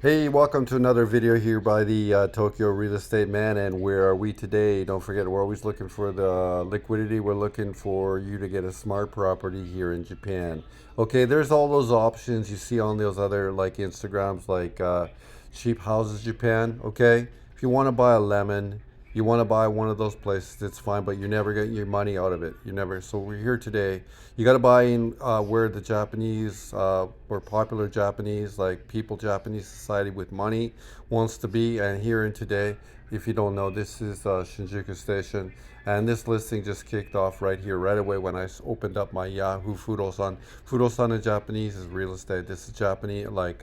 Hey, welcome to another video here by the Tokyo Real Estate Man. And where are we today? Don't forget, we're always looking for the liquidity. We're looking for you to get a smart property here in Japan. Okay, there's all those options you see on those other like Instagrams, like Cheap Houses Japan. Okay, if you want to buy a lemon, you want to buy one of those places, it's fine, but you never get your money out of it. You never. So we're here today. You got to buy in where the Japanese, or popular Japanese, like people, Japanese society with money wants to be. And here in today, if you don't know, this is Shinjuku Station. And this listing just kicked off right here, right away when I opened up my Yahoo Fudosan. Fudosan in Japanese is real estate. This is Japanese, like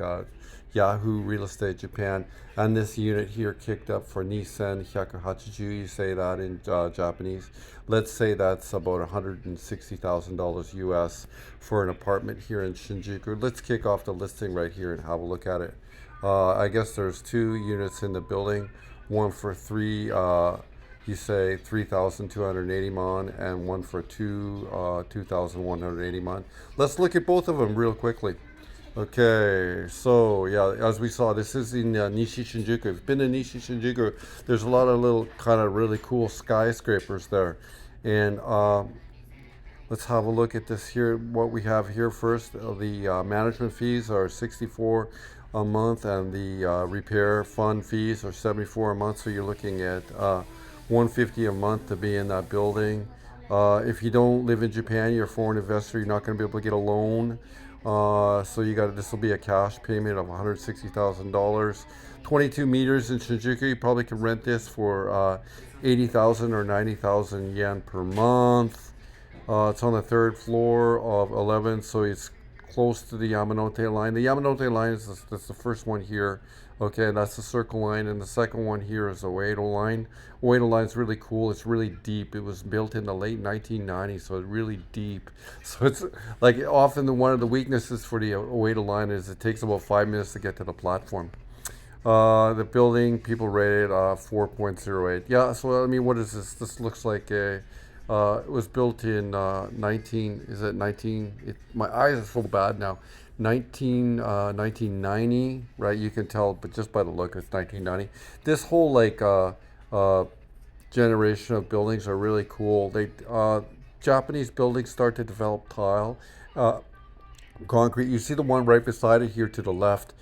Yahoo Real Estate Japan. And this unit here kicked up for Nissan Hyakahachiju. You say that in Japanese. Let's say that's about $160,000 US for an apartment here in Shinjuku. Let's kick off the listing right here and have a look at it. I guess there's two units in the building, one for you say 3,280 mon, and one for 2,180 mon. Let's look at both of them real quickly. Okay, so yeah, as we saw, this is in Nishi Shinjuku. If you've been to Nishi Shinjuku, there's a lot of little kind of really cool skyscrapers there. And let's have a look at this here. What we have here first, the management fees are 64 a month, and the repair fund fees are 74 a month. So you're looking at 150 a month to be in that building. If you don't live in Japan, you're a foreign investor, you're not going to be able to get a loan. So you got this will be a cash payment of $160,000. 22 meters in Shinjuku. You probably can rent this for 80,000 or 90,000 yen per month. It's on the third floor of 11, so it's close to the Yamanote line. The Yamanote line is that's the first one here. Okay, that's the circle line, and the second one here is the Oedo line. Oedo line is really cool. It's really deep. It was built in the late 1990s, so it's really deep. So it's like often one of the weaknesses for the Oedo line is it takes about 5 minutes to get to the platform. The building, people rated 4.08. Yeah, so I mean, what is this? This looks like a. It was built in 19. Is it 19? My eyes are so bad now. 1990, right? You can tell, but just by the look, it's 1990. This whole like generation of buildings are really cool. Japanese buildings start to develop tile. Concrete. You see the one right beside it here to the left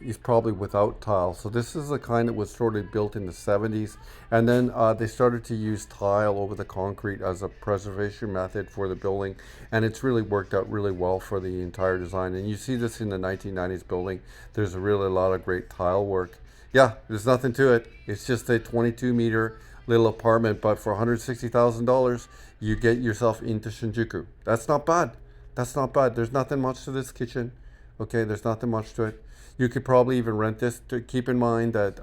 is probably without tile. So this is the kind that was sort of built in the 70s. And then they started to use tile over the concrete as a preservation method for the building. And it's really worked out really well for the entire design. And you see this in the 1990s building. There's really a lot of great tile work. Yeah, there's nothing to it. It's just a 22-meter little apartment. But for $160,000, you get yourself into Shinjuku. That's not bad. That's not bad. There's nothing much to this kitchen. Okay, there's nothing much to it. You could probably even rent this. To keep in mind that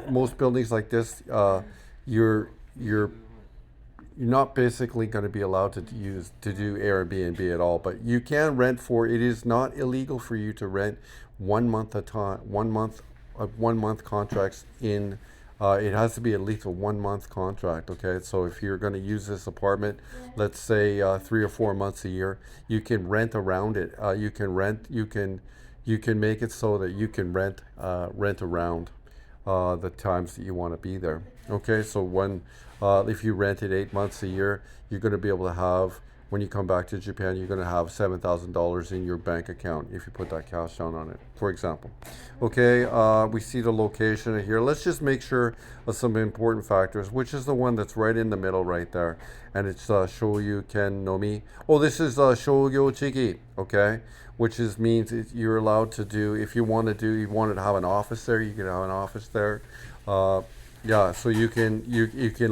most buildings like this, you're not basically going to be allowed to do Airbnb at all. But you can rent for. It is not illegal for you to rent 1 month at a time. 1 month contracts in. It has to be at least a 1 month contract. Okay, so if you're going to use this apartment, let's say 3 or 4 months a year, you can rent around it. You can rent. You can make it so that you can rent around the times that you want to be there. Okay, so if you rent it 8 months a year, you're going to be able to have, when you come back to Japan, you're going to have $7,000 in your bank account if you put that cash down on it, for example. Okay, we see the location here. Let's just make sure of some important factors, which is the one that's right in the middle right there. And it's Shoyu Ken no Mi. Oh, this is Shogyo Chiki, okay? Which means you're allowed to do, if you wanted to have an office there, you can have an office there. Yeah, so you can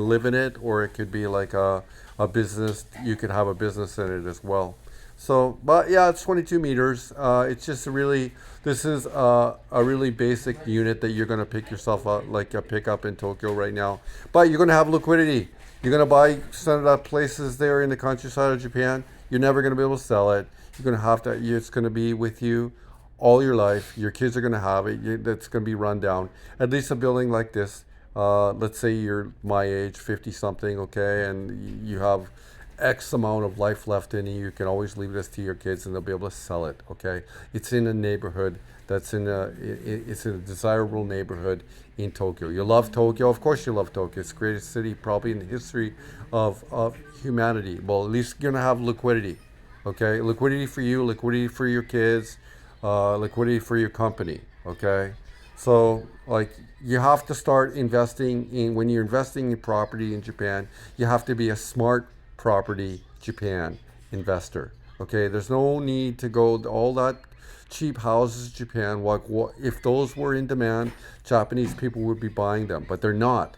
live in it, or it could be like a business. You could have a business in it as well. So, but yeah, it's 22 meters. It's just this is a really basic unit that you're going to pick yourself up, like a pickup in Tokyo right now. But you're going to have liquidity. You're going to buy some of places there in the countryside of Japan. You're never going to be able to sell it. You're going to have to, it's going to be with you all your life. Your kids are going to have it. That's going to be run down. At least a building like this. Let's say you're my age, 50 something, okay, and you have X amount of life left in you. You can always leave this to your kids and they'll be able to sell it, okay? It's in a neighborhood that's in it's in a desirable neighborhood in Tokyo. You love Tokyo, of course you love Tokyo. It's the greatest city probably in the history of humanity. Well, at least you're gonna have liquidity, okay? Liquidity for you, liquidity for your kids, liquidity for your company, okay? So, like, you have to start investing in, when you're investing in property in Japan, you have to be a smart property Japan investor. Okay, there's no need to go all that cheap houses in Japan. What if those were in demand, Japanese people would be buying them, but they're not.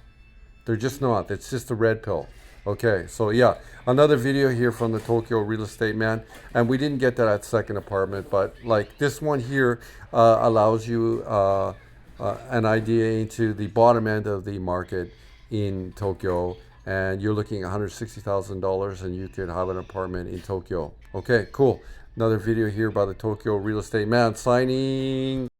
They're just not. It's just a red pill. Okay, so yeah, another video here from the Tokyo real estate man, and we didn't get to that second apartment, but like this one here allows you an idea into the bottom end of the market in Tokyo, and you're looking at $160,000, and you could have an apartment in Tokyo. Okay, cool. Another video here by the Tokyo real estate man signing.